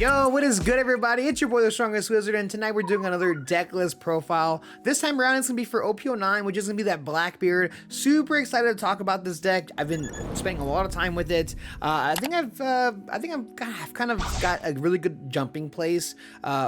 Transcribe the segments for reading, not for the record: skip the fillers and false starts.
Yo, what is good, everybody? It's your boy, the Strongest Wizard, and tonight we're doing another deck list profile. This time around, it's gonna be for OP09, which is gonna be that Blackbeard. Super excited to talk about this deck. I've been spending a lot of time with it. I think I've kind of got a really good jumping place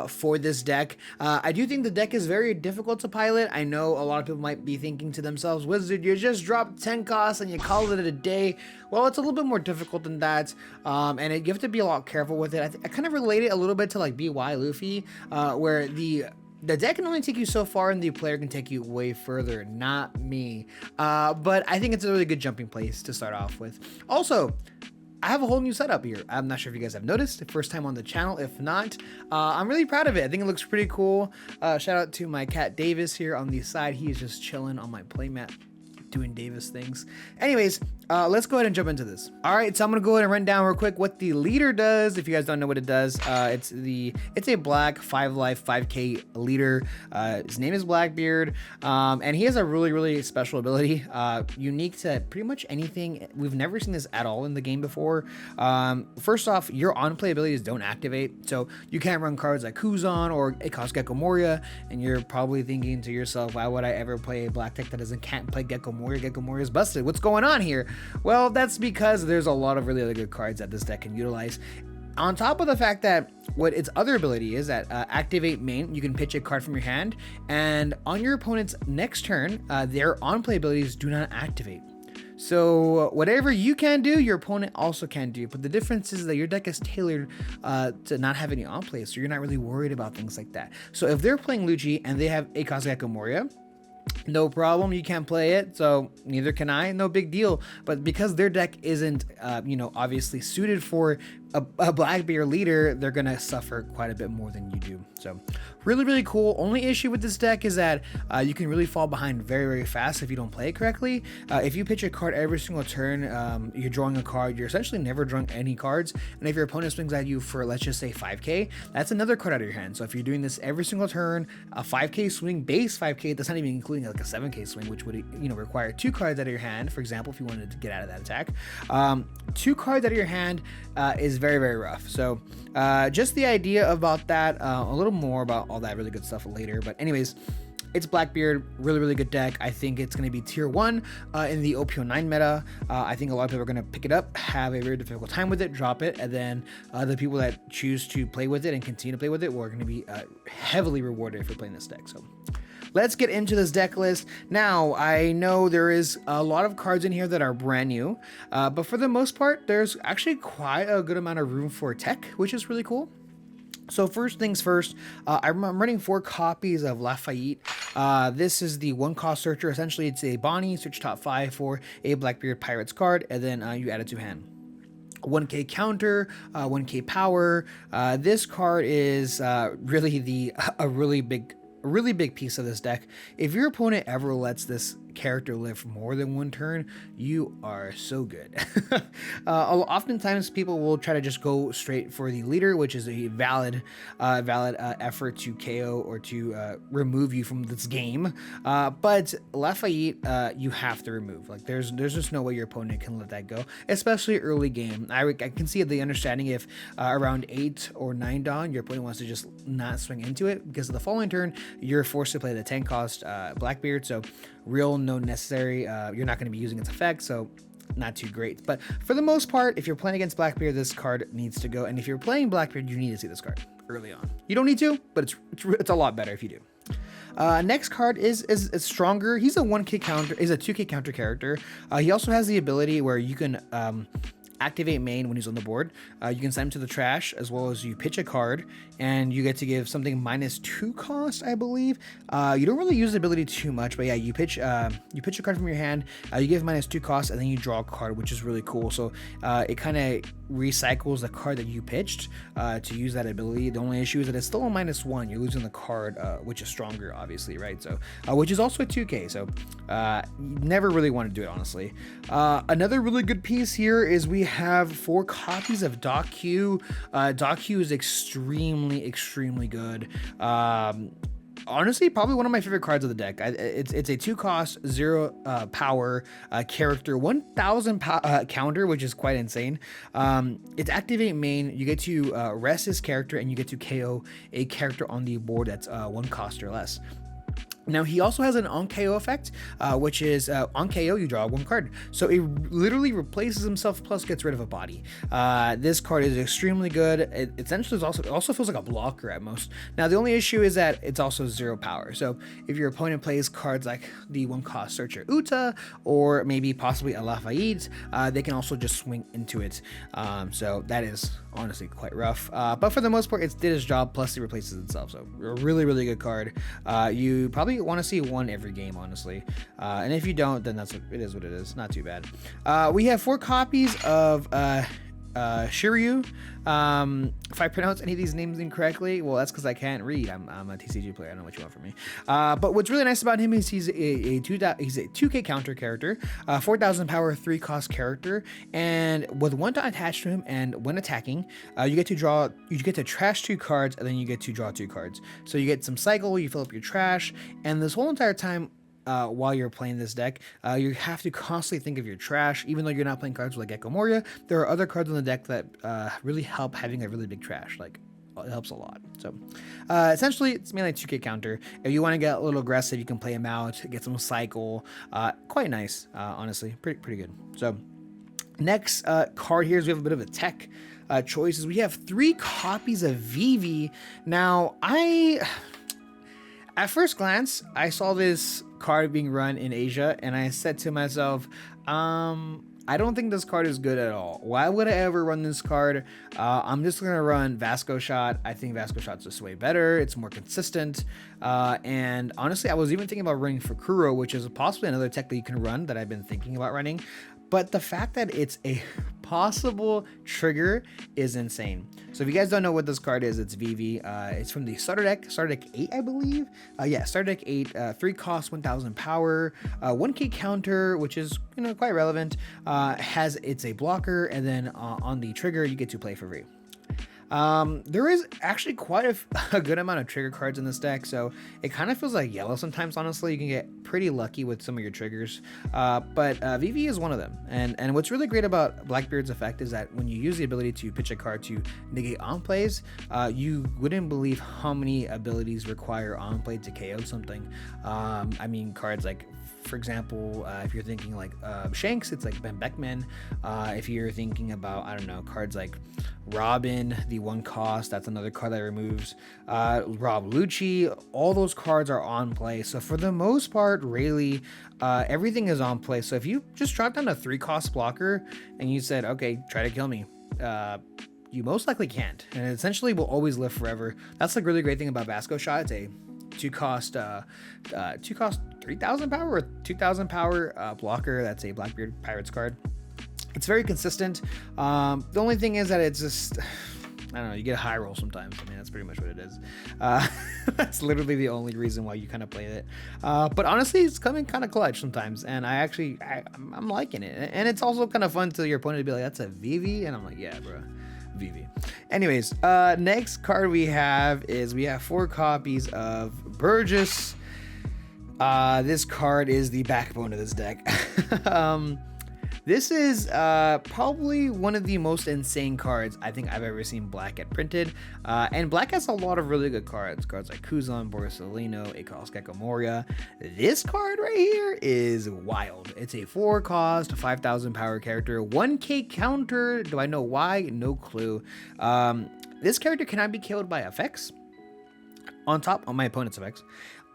for this deck. I do think the deck is very difficult to pilot. I know a lot of people might be thinking to themselves, Wizard, you just dropped 10 costs and you call it a day. Well, it's a little bit more difficult than that, and you have to be a lot careful with it. I kind of relate it a little bit to like BY Luffy, where the deck can only take you so far and the player can take you way further. Not me. But I think it's a really good jumping place to start off with. Also, I have a whole new setup here. I'm not sure if you guys have noticed. First time on the channel. If not, I'm really proud of it. I think it looks pretty cool. Shout out to my cat Davis here on the side. He is just chilling on my playmat, doing Davis things. Anyways, let's go ahead and jump into this. All right, so I'm gonna go ahead and run down real quick what the leader does. If you guys don't know what it does, it's a black 5-life 5k leader. His name is Blackbeard, and he has a really special ability, unique to pretty much anything. We've never seen this at all in the game before. First off, your on-play abilities don't activate, so you can't run cards like Kuzan or Akos Gecko Moria, and you're probably thinking to yourself, why would I ever play a black deck that can't play Gecko Moria? Gecko Moria is busted. What's going on here? Well, that's because there's a lot of really good cards that this deck can utilize. On top of the fact that what its other ability is that activate main, you can pitch a card from your hand, and on your opponent's next turn, their on-play abilities do not activate. So whatever you can do, your opponent also can do. But the difference is that your deck is tailored to not have any on-play, so you're not really worried about things like that. So if they're playing Lucci and they have Akos Gecko Moria, no problem, you can't play it, so neither can I, no big deal. But because their deck isn't, obviously suited for a Blackbeard leader, they're gonna suffer quite a bit more than you do. So really cool. Only issue with this deck is that you can really fall behind very fast if you don't play it correctly. If you pitch a card every single turn, you're drawing a card, you're essentially never drawing any cards. And if your opponent swings at you for, let's just say 5k, that's another card out of your hand. So if you're doing this every single turn, a 5k swing, base 5k, that's not even including like a 7k swing, which would require 2 cards out of your hand. For example, if you wanted to get out of that attack, 2 cards out of your hand is very rough. So just the idea about that, a little more about all that really good stuff later. But anyways, it's Blackbeard, really good deck. I think it's going to be tier 1 in the OP09 meta. I think a lot of people are going to pick it up, have a very difficult time with it, drop it, and then the people that choose to play with it and continue to play with it are going to be heavily rewarded for playing this deck. So let's get into this deck list. Now, I know there is a lot of cards in here that are brand new, but for the most part, there's actually quite a good amount of room for tech, which is really cool. So first things first, I'm running 4 copies of Lafayette. This is the 1-cost searcher. Essentially, it's a Bonnie, search top 5 for a Blackbeard Pirates card, and then you add it to hand. 1k counter, 1k power. This card is really a really big piece of this deck. If your opponent ever lets this character live more than 1 turn, you are so good. Oftentimes people will try to just go straight for the leader, which is a valid effort to KO or to remove you from this game, but Lafayette, you have to remove. Like there's just no way your opponent can let that go, especially early game. I can see the understanding if around 8 or 9 dawn your opponent wants to just not swing into it, because of the following turn you're forced to play the 10-cost Blackbeard. So real no necessary, you're not going to be using its effect, so not too great. But for the most part, if you're playing against Blackbeard, this card needs to go, and if you're playing Blackbeard, you need to see this card early on. You don't need to, but it's a lot better if you do. Next card is stronger. He's a 1k counter, he's a 2k counter character. He also has the ability where you can activate main when he's on the board. You can send him to the trash, as well as you pitch a card, and you get to give something -2 cost, I believe. You don't really use the ability too much, but yeah, you pitch a card from your hand, you give -2 cost, and then you draw a card, which is really cool. So it kind of recycles the card that you pitched to use that ability. The only issue is that it's still a -1. You're losing the card, which is stronger, obviously, right? So which is also a 2k, so you never really want to do it, honestly. Another really good piece here is we have 4 copies of Doc Q. Doc Q is extremely good. honestly, probably one of my favorite cards of the deck. It's a 2-cost, 0 power character, 1,000 counter, which is quite insane. It's activate main. You get to rest this character, and you get to KO a character on the board that's 1 cost or less. Now, he also has an on KO effect, which is on KO, you draw 1 card. So it literally replaces himself plus gets rid of a body. This card is extremely good. It essentially also feels like a blocker at most. Now, the only issue is that it's also 0 power. So if your opponent plays cards like the 1-cost Searcher Uta, or maybe possibly a Lafayette, they can also just swing into it. So that is honestly quite rough. But for the most part, it did its job, plus it replaces itself. So a really, really good card. You probably want to see 1 every game, honestly, and if you don't, then that's what it is. Not too bad. We have 4 copies of Shiryu. If I pronounce any of these names incorrectly, well, that's because I can't read. I'm a TCG player. I don't know what you want from me. But what's really nice about him is he's a 2K counter character, 4,000 power, 3-cost character, and with 1 dot attached to him, and when attacking, you get to trash 2 cards, and then you get to draw 2 cards. So you get some cycle, you fill up your trash, and this whole entire time, while you're playing this deck, you have to constantly think of your trash. Even though you're not playing cards like Gecko Moria, there are other cards on the deck that really help having a really big trash. Like, it helps a lot. So essentially, it's mainly a 2K counter. If you want to get a little aggressive, you can play him out, get some cycle. Quite nice, honestly. Pretty good. So next card here is we have a bit of a tech choices. We have 3 copies of Vivi. Now, at first glance, I saw this card being run in Asia, and I said to myself, I don't think this card is good at all. Why would I ever run this card? I'm just gonna run Vasco Shot. I think Vasco Shot's just way better. It's more consistent. And honestly, I was even thinking about running Fukuro, which is possibly another tech that you can run that I've been thinking about running. But the fact that it's a possible trigger is insane. So if you guys don't know what this card is, it's Vivi. It's from the starter deck 8, I believe. Yeah, starter deck 8, 3 cost, 1,000 power, 1K counter, which is quite relevant. It's a blocker, and then on the trigger, you get to play for free. There is actually quite a good amount of trigger cards in this deck, so it kind of feels like yellow sometimes. Honestly, you can get pretty lucky with some of your triggers, but Vivi is one of them. And what's really great about Blackbeard's effect is that when you use the ability to pitch a card to negate on plays, you wouldn't believe how many abilities require on play to KO something. I mean, cards like, for example, if you're thinking like Shanks, it's like Ben Beckman. If you're thinking about, I don't know, cards like Robin, the 1 cost, that's another card that removes. Rob Lucci, all those cards are on play. So for the most part, really, everything is on play. So if you just drop down a 3-cost blocker and you said, okay, try to kill me, you most likely can't. And it essentially will always live forever. That's the really great thing about Vasco Shot. It's a 2-cost 3,000 power or 2,000 power blocker. That's a Blackbeard Pirates card. It's very consistent. The only thing is that it's just, I don't know, you get a high roll sometimes. I mean, that's pretty much what it is. That's literally the only reason why you kind of play it. But honestly, it's coming kind of clutch sometimes, and I'm liking it. And it's also kind of fun to your opponent to be like, that's a Vivi, and I'm like, yeah, bro. Vivi. Anyways, next card we have 4 copies of Burgess. This card is the backbone of this deck. This is probably one of the most insane cards I think I've ever seen Black get printed. And Black has a lot of really good cards. Cards like Kuzan, Borsalino, Akos Gecko Moria. This card right here is wild. It's a 4-cost, 5,000 power character, 1K counter. Do I know why? No clue. This character cannot be killed by effects. On my opponent's effects.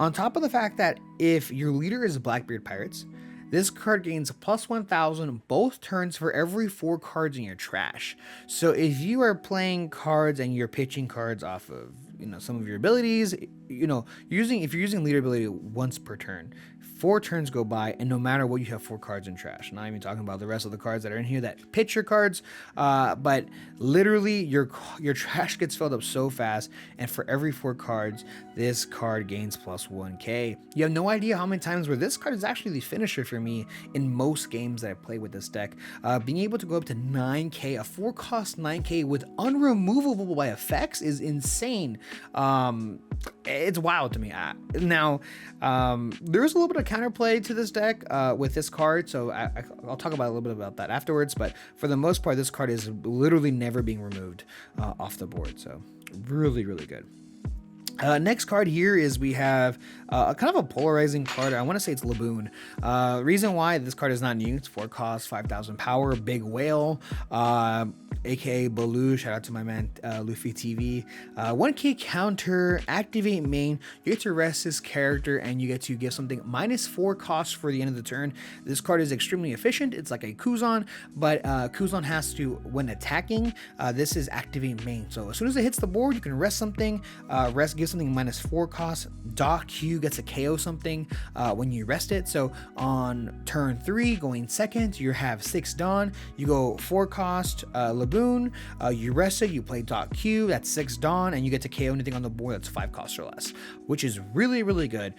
On top of the fact that if your leader is Blackbeard Pirates, this card gains plus 1,000 both turns for every 4 cards in your trash. So if you are playing cards and you're pitching cards off of some of your abilities, if you're using leader ability once per turn, 4 turns go by, and no matter what, you have 4 cards in trash. Not even talking about the rest of the cards that are in here that pitch your cards, but literally your trash gets filled up so fast, and for every 4 cards, this card gains plus 1K. You have no idea how many times where this card is actually the finisher for me in most games that I play with this deck. Being able to go up to 9K, a 4-cost 9K with unremovable by effects is insane. it's wild to me. Now, there is a little bit of counterplay to this deck with this card, so I'll talk about a little bit about that afterwards. But for the most part, this card is literally never being removed off the board, so really, really good. Next card here is we have a kind of a polarizing card. I want to say it's Laboon. Reason why this card is not new, it's 4 cost, 5,000 power, big whale, aka Baloo. Shout out to my man Luffy TV. 1k counter, activate main. You get to rest this character and you get to give something -4 cost for the end of the turn. This card is extremely efficient. It's like a Kuzan, but Kuzan has to, when attacking, this is activate main. So as soon as it hits the board, you can rest something, give something -4 cost. Doc Q gets a KO something when you rest it. So on turn 3, going second, you have 6 Dawn. You go 4 cost Laboon. You rest it. You play Doc Q. That's 6 Dawn, and you get to KO anything on the board that's 5 cost or less, which is really, really good.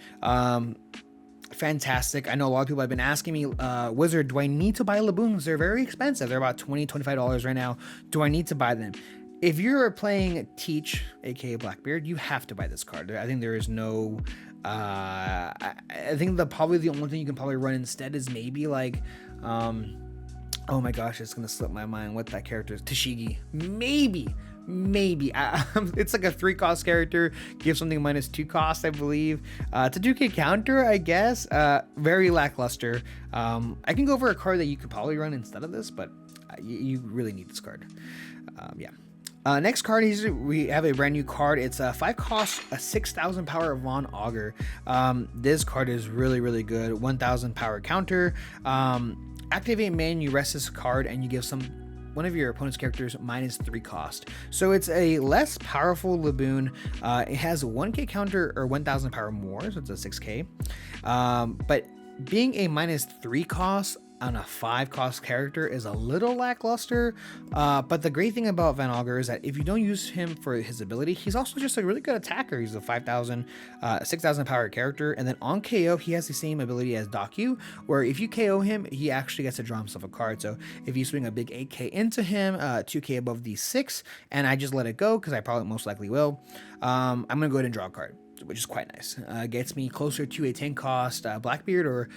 Fantastic. I know a lot of people have been asking me, Wizard, do I need to buy Laboons? They're very expensive. They're about $20, $25 right now. Do I need to buy them? If you're playing Teach, aka Blackbeard, you have to buy this card. I think there is no. I think probably the only thing you can probably run instead is maybe like, oh my gosh, it's gonna slip my mind what that character is. Tashigi, maybe. It's like a 3 cost character, give something -2 cost, I believe. To 2k counter, I guess. Very lackluster. I can go over a card that you could probably run instead of this, but you really need this card. Yeah. Next card is we have a brand new card. It's a 5 cost, a 6,000 power Von Augur. This card is really, really good. 1,000 power counter. Activate main, you rest this card and you give one of your opponent's characters -3 cost. So it's a less powerful Laboon. It has 1k counter or 1,000 power more, so it's a 6k. But being a -3 cost on a 5 cost character is a little lackluster, but the great thing about Von Augur is that if you don't use him for his ability, he's also just a really good attacker. He's a 5,000, 6,000 power character, and then on KO he has the same ability as Doku, where if you KO him, he actually gets to draw himself a card. So if you swing a big 8k into him, 2k above the 6, and I just let it go because I probably most likely will, I'm gonna go ahead and draw a card, which is quite nice. Gets me closer to a 10 cost Blackbeard or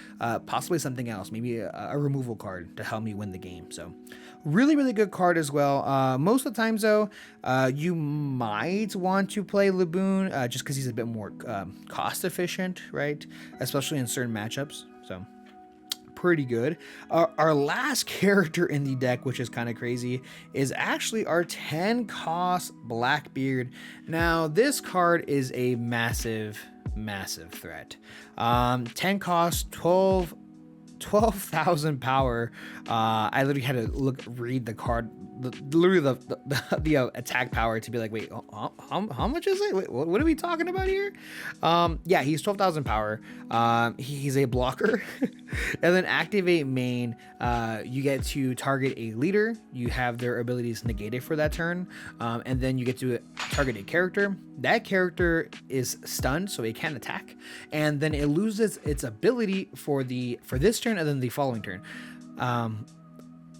possibly something else, maybe a removal card to help me win the game. So really, really good card as well. Most of the times though, you might want to play Laboon just because he's a bit more cost efficient, right? Especially in certain matchups. So pretty good. Our last character in the deck, which is kind of crazy, is actually our 10 cost Blackbeard. Now this card is a massive threat. 10 cost, 12,000 power. I literally had to read the card, literally the attack power to be like, wait, how much is it? Wait, what are we talking about here? Yeah, he's 12,000 power. He's a blocker. And then activate main, you get to target a leader. You have their abilities negated for that turn, and then you get to target a character. That character is stunned, so it can't attack, and then it loses its ability for this turn and then the following turn.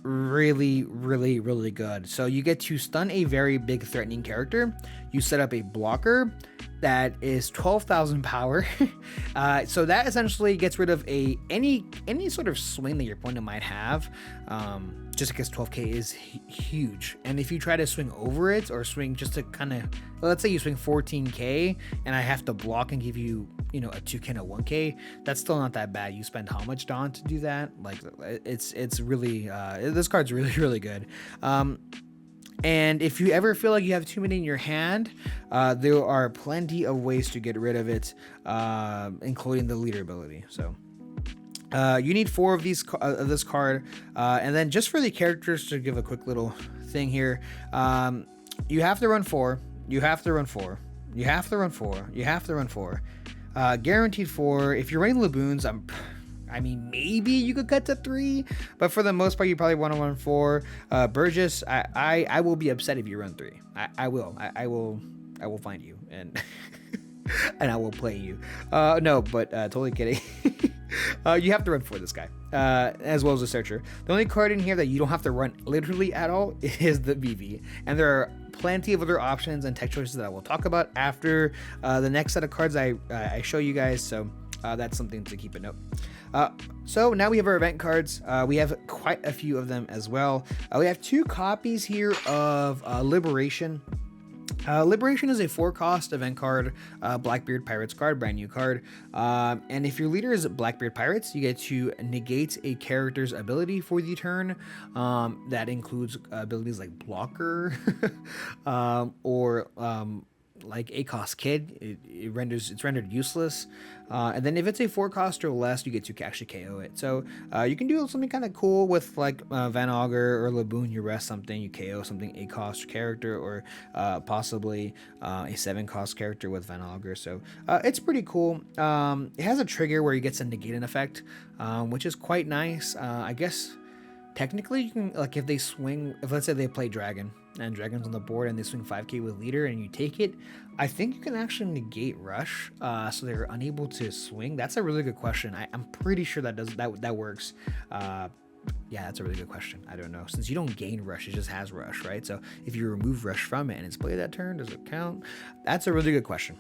Really, really, really good. So you get to stun a very big threatening character. You set up a blocker that is 12,000 power. So that essentially gets rid of any sort of swing that your opponent might have, just because 12k is huge. And if you try to swing over it or swing just to kind of, let's say you swing 14k and I have to block and give you, a 2k and a 1k, that's still not that bad. You spend how much Dawn to do that? Like it's really, this card's really, really good. And if you ever feel like you have too many in your hand, there are plenty of ways to get rid of it, including the leader ability. So you need 4 of these of this card, and then just for the characters, to give a quick little thing here, you have to run 4. You have to run 4. You have to run 4. You have to run 4. Guaranteed 4. If you're running Laboons, I mean, maybe you could cut to 3, but for the most part, you probably want to run 4. Burgess, I will be upset if you run 3. I will find you and and I will play you. No, but totally kidding. You have to run for this guy, as well as the searcher. The only card in here that you don't have to run literally at all is the BV, and there are plenty of other options and tech choices that I will talk about after the next set of cards I show you guys. So that's something to keep a note. So now we have our event cards. We have quite a few of them as well. We have 2 copies here of Liberation. Liberation is a 4-cost event card, Blackbeard Pirates card, brand new card. And if your leader is Blackbeard Pirates, you get to negate a character's ability for the turn. That includes abilities like Blocker, or like A-cost Kid. It's rendered useless. And then if it's a 4-cost or less, you get to actually KO it. So you can do something kind of cool with like Van Augur or Laboon. You rest something, you KO something A-cost character, or possibly a 7-cost character with Van Augur. So it's pretty cool. It has a trigger where you get to negate an effect, which is quite nice. I guess technically you can, like, if they swing, if let's say they play Dragon and Dragon's on the board and they swing 5k with leader and you take it, I think you can actually negate rush, so they're unable to swing. That's a really good question. I'm pretty sure that works. Yeah, that's a really good question. I don't know, since you don't gain rush, it just has rush, right? So if you remove rush from it and it's played that turn, does it count? That's a really good question.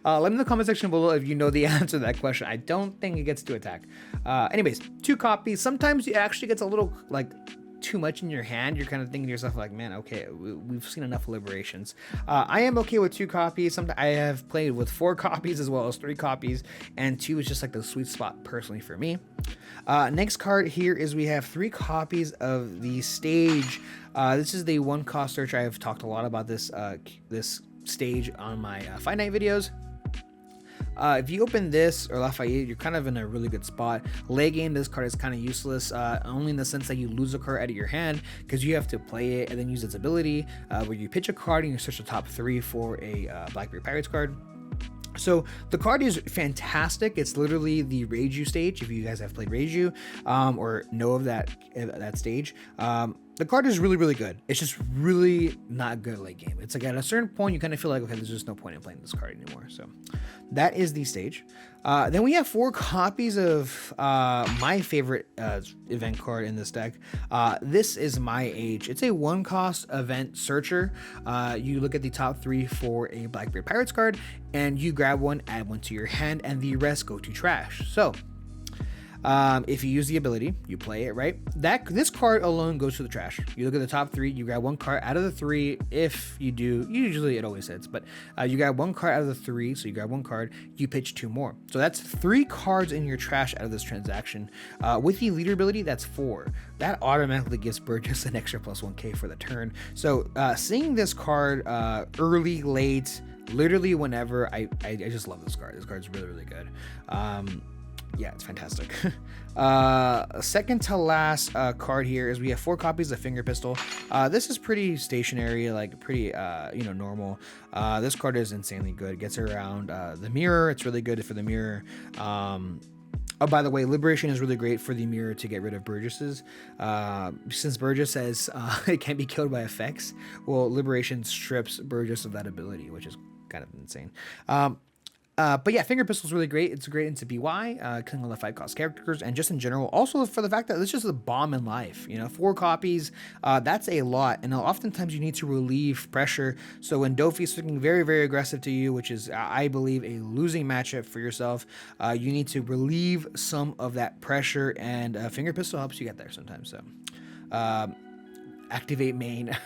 Let me in the comment section below if you know the answer to that question. I don't think it gets to attack. Anyways, 2 copies. Sometimes it actually gets a little like too much in your hand. You're kind of thinking to yourself like, man, okay, we've seen enough Liberations. I am okay with 2 copies. Sometimes I have played with 4 copies as well as 3 copies, and 2 is just like the sweet spot personally for me. Next card here is we have 3 copies of the stage. This is the 1-cost searcher. I have talked a lot about this this stage on my Fight Night videos. If you open this or Lafayette, you're kind of in a really good spot. Late game, this card is kind of useless, only in the sense that you lose a card out of your hand because you have to play it and then use its ability, where you pitch a card and you search the top 3 for a Blackbeard Pirates card. So the card is fantastic. It's literally the Reiju stage, if you guys have played Reiju or know of that stage. The card is really, really good. It's just really not good late game. It's like at a certain point, you kind of feel like, okay, there's just no point in playing this card anymore. So that is the stage. Then we have 4 copies of my favorite event card in this deck. This is My Age. It's a 1-cost event searcher. You look at the top 3 for a Blackbeard Pirates card, and you grab one, add one to your hand, and the rest go to trash. So if you use the ability, you play it, right? This card alone goes to the trash. You look at the top 3, you grab 1 card out of the 3. If you do, usually it always hits, but you grab 1 card out of the 3, so you grab 1 card, you pitch 2 more. So that's 3 cards in your trash out of this transaction. With the leader ability, that's 4. That automatically gives Burgess an extra plus 1k for the turn. So seeing this card early, late, literally whenever, I just love this card. This card's really, really good. Yeah, it's fantastic. Second to last card here is we have 4 copies of Finger Pistol. This is pretty stationary, like pretty normal. This card is insanely good. It gets around the mirror. It's really good for the mirror. Oh, by the way, Liberation is really great for the mirror to get rid of Burgess's. Since Burgess says it can't be killed by effects, well, Liberation strips Burgess of that ability, which is kind of insane. But yeah, Finger Pistol is really great. It's great into BY, killing all the 5-cost characters, and just in general, also for the fact that it's just a bomb in life. 4 copies, that's a lot, and oftentimes you need to relieve pressure. So when Dofi's looking very, very aggressive to you, which is, I believe, a losing matchup for yourself, you need to relieve some of that pressure, and Finger Pistol helps you get there sometimes. So activate main.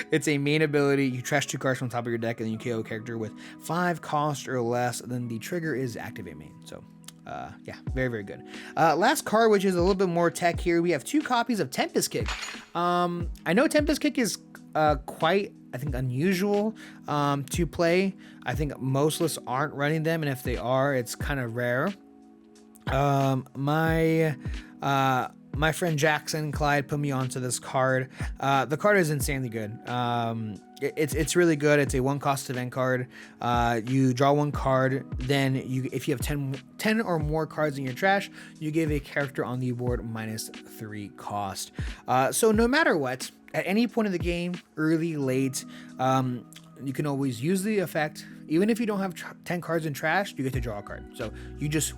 It's a main ability. You trash 2 cards from the top of your deck and then you KO a character with 5 cost or less. Then the trigger is activate main. So yeah, very, very good. Last card, which is a little bit more tech here. We have 2 copies of Tempest Kick. I know Tempest Kick is quite, I think, unusual to play. I think most lists aren't running them, and if they are, it's kind of rare. My friend Jackson Clyde put me onto this card. The card is insanely good. It's really good. It's a 1-cost event card. You draw 1 card, then if you have 10 or more cards in your trash, you give a character on the board -3 cost. So no matter what, at any point of the game, early, late, you can always use the effect. even if you don't have 10 cards in trash, you get to draw a card. So you just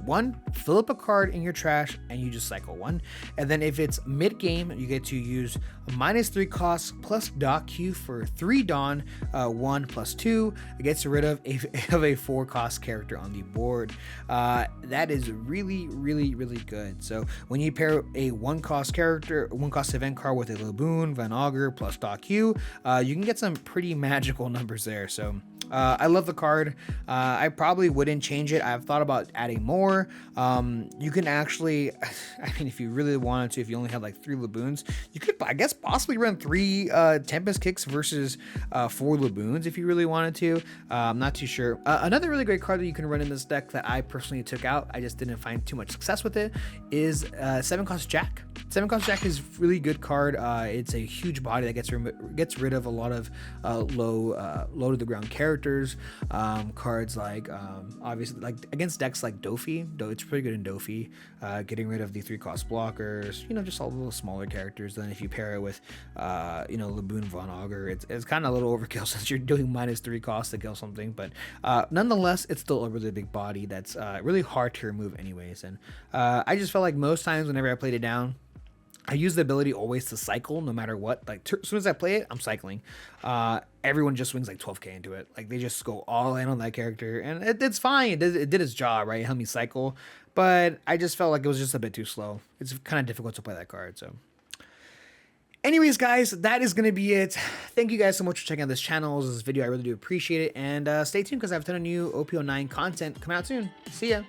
fill up a card in your trash and you just cycle one. And then if it's mid game, you get to use a -3 cost plus Dock Q for 3 Dawn, 1 + 2. It gets rid of a 4 cost character on the board. That is really, really, really good. So when you pair a 1 cost character, 1 cost event card with a Laboon, Van Augur plus Dock Q, you can get some pretty magical numbers there. So I love the card. I probably wouldn't change it. I've thought about adding more. You can actually, I mean, if you really wanted to, if you only had like 3 Laboons, you could, I guess, possibly run 3 Tempest Kicks versus 4 Laboons if you really wanted to. I'm not too sure. Another really great card that you can run in this deck that I personally took out, I just didn't find too much success with it, is 7 cost Jack. 7 cost Jack is a really good card. It's a huge body that gets rid of a lot of low to the ground characters. Cards like obviously like against decks like Dofi. It's pretty good in Dofi. Getting rid of the 3 cost blockers. You know, just all the little smaller characters. Then if you pair it with Laboon, Von Augur, it's kind of a little overkill since you're doing -3 cost to kill something. But nonetheless, it's still a really big body that's really hard to remove anyways. And I just felt like most times whenever I played it down, I use the ability always to cycle no matter what. Like as soon as I play it, I'm cycling. Everyone just swings like 12k into it. Like they just go all in on that character, and it's fine. It did its job, right? It helped me cycle, but I just felt like it was just a bit too slow. It's kind of difficult to play that card. So anyways, guys, that is going to be it. Thank you guys so much for checking out this channel, this video. I really do appreciate it, and stay tuned because I have a ton of new OP09 content coming out soon. See ya.